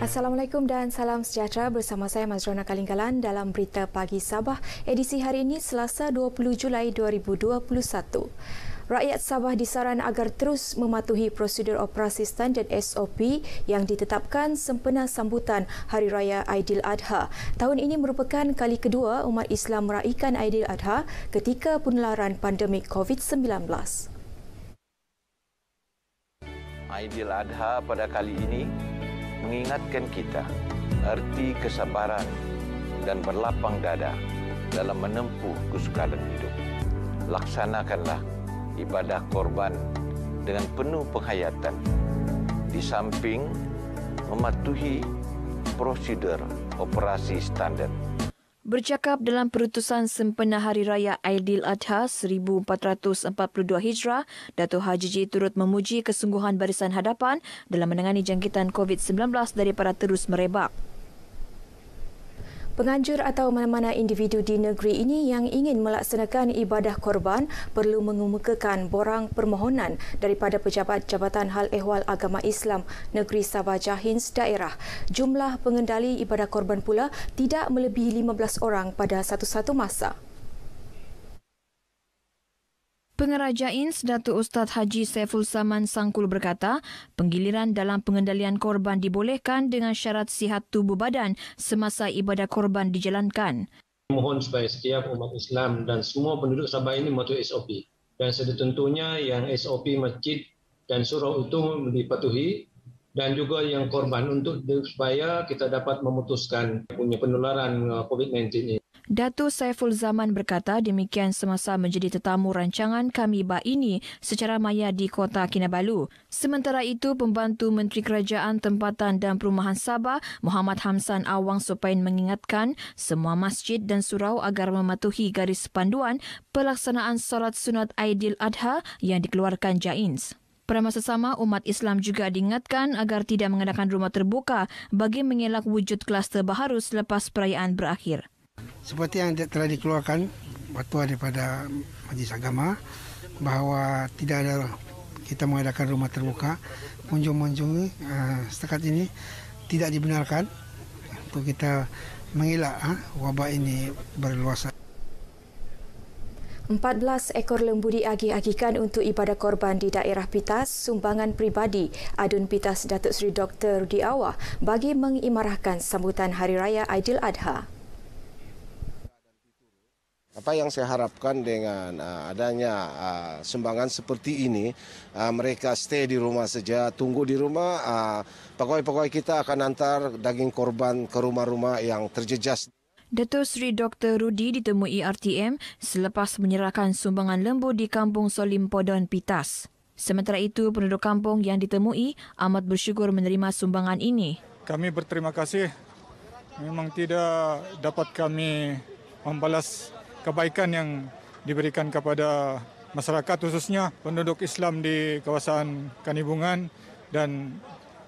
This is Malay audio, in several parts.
Assalamualaikum dan salam sejahtera, bersama saya Mazrona Kalinggalan dalam Berita Pagi Sabah edisi hari ini Selasa 20 Julai 2021. Rakyat Sabah disaran agar terus mematuhi prosedur operasi standard SOP yang ditetapkan sempena sambutan Hari Raya Aidiladha. Tahun ini merupakan kali kedua umat Islam meraihkan Aidiladha ketika penularan pandemik COVID-19. Aidiladha pada kali ini mengingatkan kita erti kesabaran dan berlapang dada dalam menempuh kesukaran hidup. Laksanakanlah ibadah korban dengan penuh penghayatan, di samping mematuhi prosedur operasi standar. Bercakap dalam perutusan sempena Hari Raya Aidiladha 1442 Hijrah, Dato' Haji J turut memuji kesungguhan Barisan Hadapan dalam menangani jangkitan COVID-19 daripada terus merebak. Penganjur atau mana-mana individu di negeri ini yang ingin melaksanakan ibadah korban perlu mengemukakan borang permohonan daripada Pejabat Jabatan Hal Ehwal Agama Islam Negeri Sabah Jahins Daerah. Jumlah pengendali ibadah korban pula tidak melebihi 15 orang pada satu-satu masa. Pengarah Jains, Datuk Ustaz Haji Saiful Zaman Sangkul berkata, penggiliran dalam pengendalian korban dibolehkan dengan syarat sihat tubuh badan semasa ibadah korban dijalankan. Mohon supaya setiap umat Islam dan semua penduduk Sabah ini mematuhi SOP. Dan tentunya yang SOP masjid dan surau itu dipatuhi, dan juga yang korban untuk supaya kita dapat memutuskan punya penularan COVID-19 ini. Datuk Saiful Zaman berkata demikian semasa menjadi tetamu rancangan Kami Ba ini secara maya di Kota Kinabalu. Sementara itu, Pembantu Menteri Kerajaan Tempatan dan Perumahan Sabah, Muhammad Hamsan Awang Sopain mengingatkan semua masjid dan surau agar mematuhi garis panduan pelaksanaan solat sunat Aidiladha yang dikeluarkan Jains. Pada masa sama, umat Islam juga diingatkan agar tidak mengadakan rumah terbuka bagi mengelak wujud kluster baharu selepas perayaan berakhir. Seperti yang telah dikeluarkan fatwa daripada Majlis Agama bahawa tidak ada kita mengadakan rumah terbuka, mengunjung setakat ini tidak dibenarkan untuk kita mengelak wabak ini berluasan. 14 ekor lembu diagih-agihkan untuk ibadah korban di daerah Pitas, sumbangan peribadi Adun Pitas Datuk Seri Dr. Rudi Awah bagi mengimarahkan sambutan Hari Raya Aidiladha. Apa yang saya harapkan dengan adanya sumbangan seperti ini, mereka stay di rumah saja, tunggu di rumah. Pegawai-pegawai kita akan hantar daging korban ke rumah-rumah yang terjejas. Datuk Seri Dr. Rudi ditemui RTM selepas menyerahkan sumbangan lembu di Kampung Solim Podon, Pitas. Sementara itu, penduduk kampung yang ditemui amat bersyukur menerima sumbangan ini. Kami berterima kasih. Memang tidak dapat kami membalas kebaikan yang diberikan kepada masyarakat, khususnya penduduk Islam di kawasan Kanibungan dan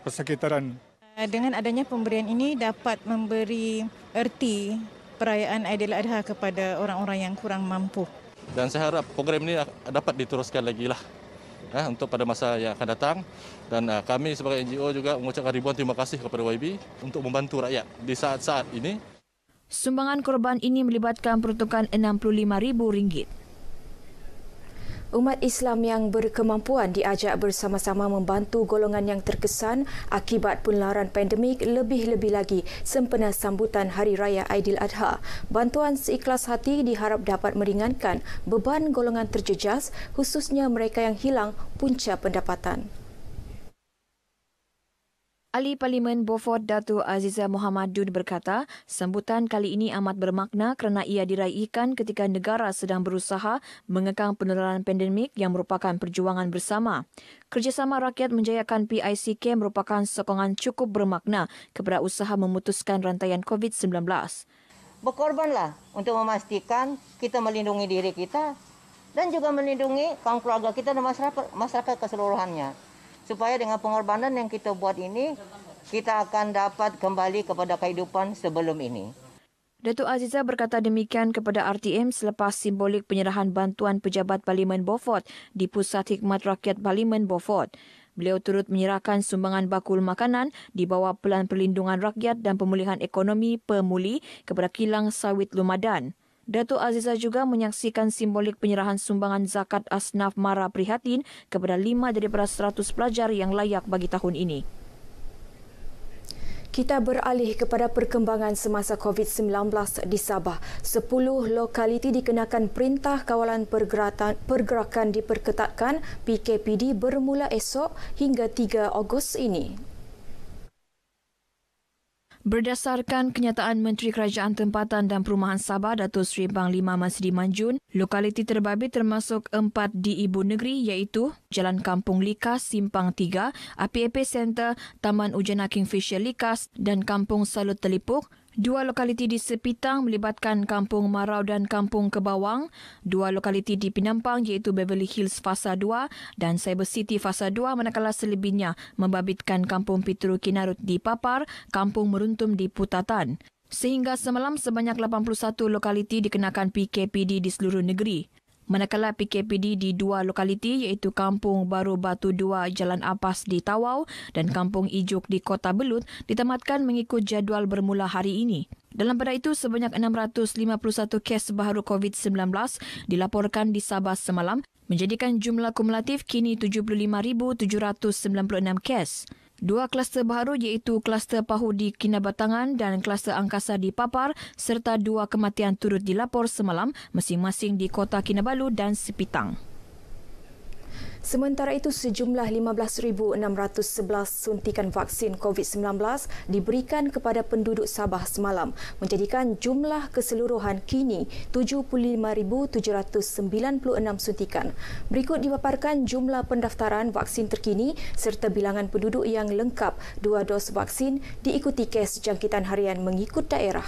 persekitaran. Dengan adanya pemberian ini dapat memberi erti perayaan Aidiladha kepada orang-orang yang kurang mampu. Dan saya harap program ini dapat diteruskan lagi lah untuk pada masa yang akan datang. Dan kami sebagai NGO juga mengucapkan ribuan terima kasih kepada YB untuk membantu rakyat di saat-saat ini. Sumbangan korban ini melibatkan peruntukan RM65,000. Umat Islam yang berkemampuan diajak bersama-sama membantu golongan yang terkesan akibat penularan pandemik lebih-lebih lagi sempena sambutan Hari Raya Aidiladha. Bantuan seikhlas hati diharap dapat meringankan beban golongan terjejas, khususnya mereka yang hilang punca pendapatan. Ahli Parlimen Beaufort Datuk Aziza Muhammad Dud berkata, sambutan kali ini amat bermakna kerana ia diraihkan ketika negara sedang berusaha mengekang penularan pandemik yang merupakan perjuangan bersama. Kerjasama rakyat menjayakan PICK merupakan sokongan cukup bermakna kepada usaha memutuskan rantaian COVID-19. Berkorbanlah untuk memastikan kita melindungi diri kita dan juga melindungi kaum keluarga kita dan masyarakat keseluruhannya. Supaya dengan pengorbanan yang kita buat ini, kita akan dapat kembali kepada kehidupan sebelum ini. Datuk Aziza berkata demikian kepada RTM selepas simbolik penyerahan bantuan pejabat Parlimen Beaufort di Pusat Hikmat Rakyat Parlimen Beaufort. Beliau turut menyerahkan sumbangan bakul makanan di bawah Pelan Perlindungan Rakyat dan Pemulihan Ekonomi PEMULI kepada kilang sawit Lumadan. Datuk Azizah juga menyaksikan simbolik penyerahan sumbangan zakat asnaf Mara Prihatin kepada 5 daripada 100 pelajar yang layak bagi tahun ini. Kita beralih kepada perkembangan semasa COVID-19 di Sabah. 10 lokaliti dikenakan Perintah Kawalan Pergerakan diperketatkan PKPD bermula esok hingga 3 Ogos ini. Berdasarkan kenyataan Menteri Kerajaan Tempatan dan Perumahan Sabah, Datuk Seri Panglima Masdi Manjun, lokaliti terbabit termasuk 4 di Ibu Negeri iaitu Jalan Kampung Likas, Simpang 3, APAP Center, Taman Ujana Kingfisher Likas dan Kampung Salut Telipuk. 2 lokaliti di Sepitang melibatkan Kampung Marau dan Kampung Kebawang. 2 lokaliti di Penampang iaitu Beverly Hills Fasa 2 dan Cyber City Fasa 2, manakala selebihnya membabitkan Kampung Pitru Kinarut di Papar, Kampung Meruntum di Putatan. Sehingga semalam sebanyak 81 lokaliti dikenakan PKPD di seluruh negeri. Manakala PKPD di 2 lokaliti iaitu Kampung Baru Batu 2 Jalan Apas di Tawau dan Kampung Ijuk di Kota Belut ditamatkan mengikut jadual bermula hari ini. Dalam pada itu, sebanyak 651 kes baharu COVID-19 dilaporkan di Sabah semalam, menjadikan jumlah kumulatif kini 75,796 kes. 2 kluster baharu iaitu kluster Pahu di Kinabatangan dan kluster Angkasa di Papar serta 2 kematian turut dilapor semalam masing-masing di Kota Kinabalu dan Sepitang. Sementara itu, sejumlah 15,611 suntikan vaksin COVID-19 diberikan kepada penduduk Sabah semalam, menjadikan jumlah keseluruhan kini 75,796 suntikan. Berikut dipaparkan jumlah pendaftaran vaksin terkini serta bilangan penduduk yang lengkap 2 dos vaksin diikuti kes jangkitan harian mengikut daerah.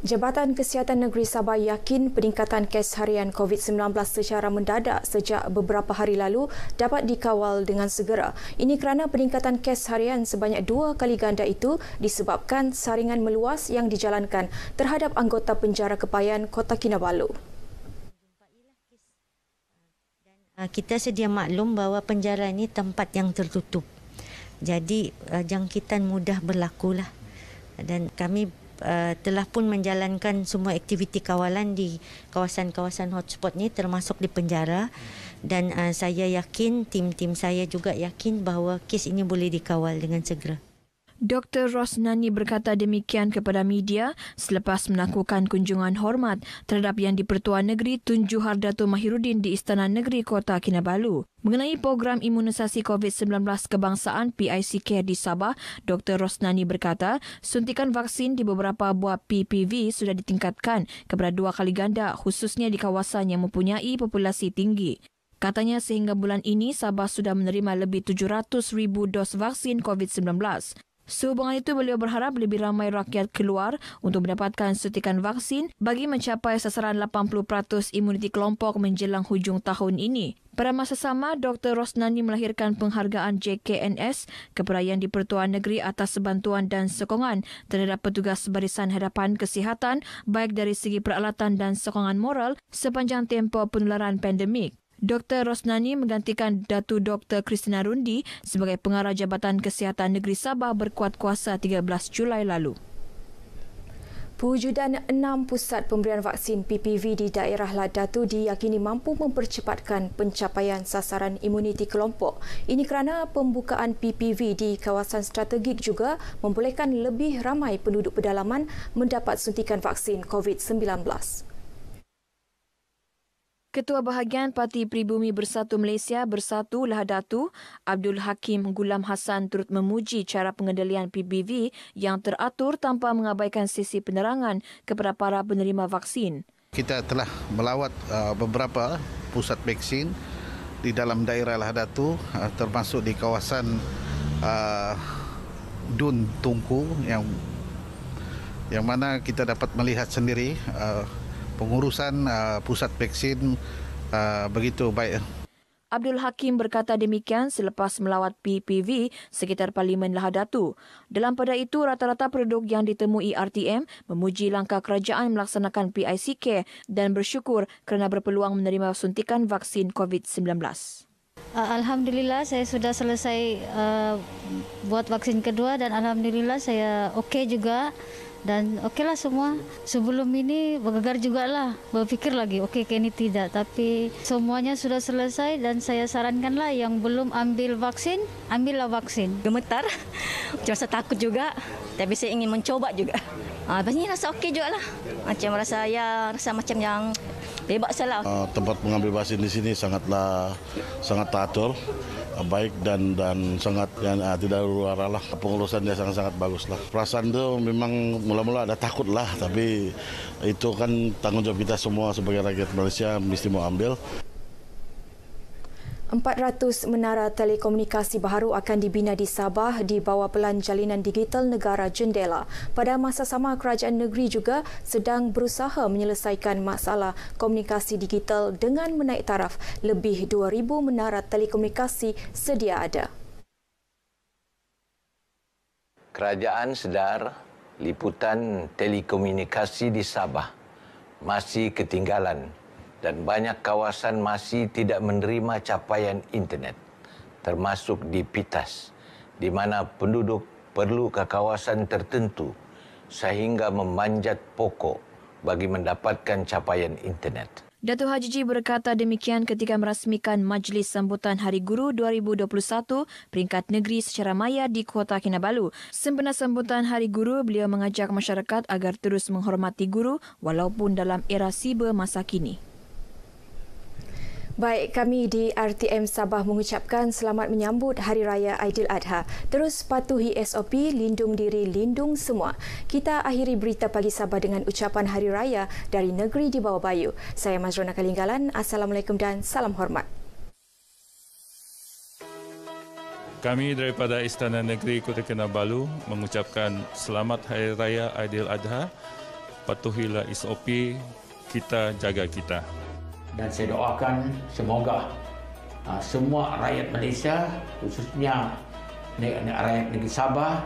Jabatan Kesihatan Negeri Sabah yakin peningkatan kes harian COVID-19 secara mendadak sejak beberapa hari lalu dapat dikawal dengan segera. Ini kerana peningkatan kes harian sebanyak 2 kali ganda itu disebabkan saringan meluas yang dijalankan terhadap anggota penjara Kepayan Kota Kinabalu. Kita sedia maklum bahawa penjara ini tempat yang tertutup. Jadi jangkitan mudah berlakulah. Dan kami telah pun menjalankan semua aktiviti kawalan di kawasan-kawasan hotspot ni termasuk di penjara dan saya yakin, tim-tim saya juga yakin bahawa kes ini boleh dikawal dengan segera. Dr. Rosnani berkata demikian kepada media selepas melakukan kunjungan hormat terhadap Yang di-Pertuan Negeri Tun Juhar Dato' Mahiruddin di Istana Negeri Kota Kinabalu. Mengenai program imunisasi COVID-19 kebangsaan PIC Care di Sabah, Dr. Rosnani berkata suntikan vaksin di beberapa buah PPV sudah ditingkatkan kepada 2 kali ganda khususnya di kawasan yang mempunyai populasi tinggi. Katanya sehingga bulan ini Sabah sudah menerima lebih 700,000 dos vaksin COVID-19. Sehubungan itu, beliau berharap lebih ramai rakyat keluar untuk mendapatkan suntikan vaksin bagi mencapai sasaran 80% imuniti kelompok menjelang hujung tahun ini. Pada masa sama, Dr. Rosnani melahirkan penghargaan JKNS kepada Yang di-Pertuan Negeri atas bantuan dan sokongan terhadap petugas barisan hadapan kesihatan baik dari segi peralatan dan sokongan moral sepanjang tempoh penularan pandemik. Dr. Rosnani menggantikan Datu Dr. Kristina Rundi sebagai Pengarah Jabatan Kesihatan Negeri Sabah berkuat kuasa 13 Julai lalu. Pewujudan 6 pusat pemberian vaksin PPV di daerah Ladatu diyakini mampu mempercepatkan pencapaian sasaran imuniti kelompok. Ini kerana pembukaan PPV di kawasan strategik juga membolehkan lebih ramai penduduk pedalaman mendapat suntikan vaksin COVID-19. Ketua Bahagian Parti Pribumi Bersatu Malaysia Bersatu Lahadatu, Abdul Hakim Gulam Hassan turut memuji cara pengendalian PPV yang teratur tanpa mengabaikan sesi penerangan kepada para penerima vaksin. Kita telah melawat beberapa pusat vaksin di dalam daerah Lahadatu, termasuk di kawasan Dun Tungku yang mana kita dapat melihat sendiri pengurusan pusat vaksin begitu baik. Abdul Hakim berkata demikian selepas melawat PPV sekitar Parlimen Lahadatu. Dalam pada itu, rata-rata penduduk yang ditemui RTM memuji langkah kerajaan melaksanakan PICK dan bersyukur kerana berpeluang menerima suntikan vaksin COVID-19. Alhamdulillah saya sudah selesai buat vaksin kedua dan alhamdulillah saya okey juga. Dan okeylah semua. Sebelum ini bergegar jugalah, berfikir lagi okey ke ini tidak. Tapi semuanya sudah selesai dan saya sarankanlah yang belum ambil vaksin, ambillah vaksin. Gemetar, rasa takut juga, tapi saya ingin mencoba juga. Pastinya rasa okey jugalah. Macam rasa macam yang bebas lah. Tempat mengambil vaksin di sini sangat teratur, baik dan sangat tidak huru-hara lah. Pengurusannya sangat bagus lah. Perasaan itu memang mula-mula ada takut lah, tapi itu kan tanggung jawab kita semua sebagai rakyat Malaysia mesti mau ambil. 400 menara telekomunikasi baharu akan dibina di Sabah di bawah Pelan Jalinan Digital Negara Jendela. Pada masa sama, kerajaan negeri juga sedang berusaha menyelesaikan masalah komunikasi digital dengan menaik taraf. Lebih 2,000 menara telekomunikasi sedia ada. Kerajaan sedar liputan telekomunikasi di Sabah masih ketinggalan dan banyak kawasan masih tidak menerima capaian internet, termasuk di Pitas, di mana penduduk perlu ke kawasan tertentu sehingga memanjat pokok bagi mendapatkan capaian internet. Datuk Haji G berkata demikian ketika merasmikan Majlis Sambutan Hari Guru 2021 peringkat negeri secara maya di Kota Kinabalu. Sempena sambutan Hari Guru, beliau mengajak masyarakat agar terus menghormati guru walaupun dalam era siber masa kini. Baik, kami di RTM Sabah mengucapkan selamat menyambut Hari Raya Aidiladha. Terus patuhi SOP, lindung diri, lindung semua. Kita akhiri berita pagi Sabah dengan ucapan Hari Raya dari negeri di bawah bayu. Saya Mazrona Kalinggalan. Assalamualaikum dan salam hormat. Kami daripada Istana Negeri Kota Kinabalu mengucapkan selamat Hari Raya Aidiladha. Patuhilah SOP, kita jaga kita. Dan saya doakan semoga semua rakyat Malaysia, khususnya rakyat negeri Sabah,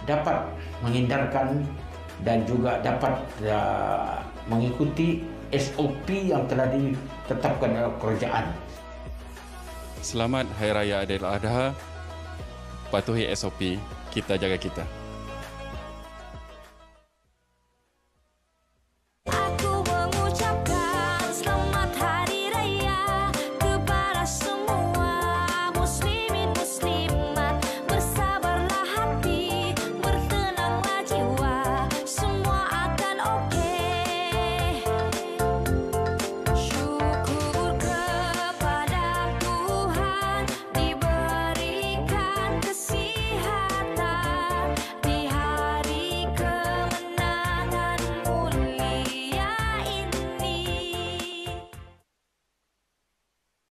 dapat menghindarkan dan juga dapat mengikuti SOP yang telah ditetapkan oleh kerajaan. Selamat Hari Raya Aidiladha. Patuhi SOP, kita jaga kita.